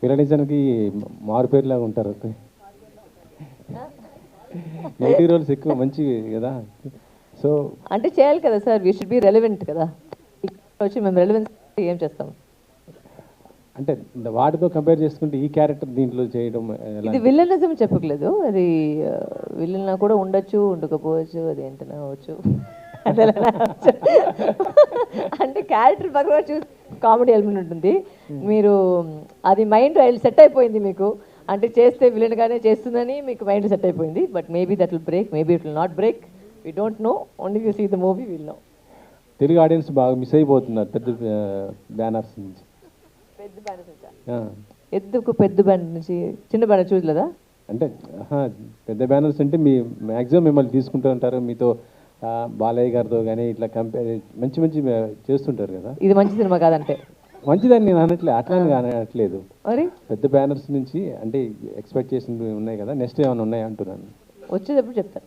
విలనిజానికి మారుపేరులాగా ఉంటారు. Negative roles ఎక్కువ మంచి కదా. సో అంటే చేయాలి కదా sir, we should be relevant కదా. వచ్చి మేము రెలవెన్స్ ఏం చేస్తాం? అంటే వాటితో కంపేర్ చేసుకుంటే ఈ క్యారెక్టర్ దీంట్లో చేయడం ఇది విలనిజం చెప్పట్లేదు, అది విలన్ కూడా ఉండొచ్చు, ఉండకపోవచ్చు, అది ఏంటనే అవచ్చు. అంటే క్యారెక్టర్ పక్కన చూసి కామెడీ ఎలిమెంట్ ఉంటుంది. మీరు అది మైండ్ సెట్ అయిపోయింది మీకు, అంటే చేస్తే విలన్గానే చేస్తుందని మీకు మైండ్ సెట్ అయిపోయింది. But maybe that will break, maybe it will not break, we don't know. Only you see the movie will know. Telugu audience బాగా మిస్ అయిపోతున్నారు పెద్ద బ్యానర్స్ నుంచి. పెద్ద బ్యానర్ నుంచి ఎందుకు? పెద్ద బ్యానర్ నుంచి చిన్న బ్యానర్ చూడలేదా? అంటే పెద్ద బ్యానర్స్ అంటే మీ మ్యాక్సిమం మిమ్మల్ని తీసుకుంటూ ఉంటారు, మీతో బాలయ్య గారితో కానీ ఇట్లా కంపేర్ మంచి మంచి చేస్తుంటారు కదా. ఇది మంచి సినిమా కాదంటే మంచిదని నేను అనట్లేదు, అట్లానే అనట్లేదు. మరి పెద్ద బ్యానర్స్ నుంచి అంటే ఎక్స్పెక్ట్ చేసినవి ఉన్నాయి కదా, నెక్స్ట్ ఏమైనా ఉన్నాయా అంటున్నాను. వచ్చేటప్పుడు చెప్తాను.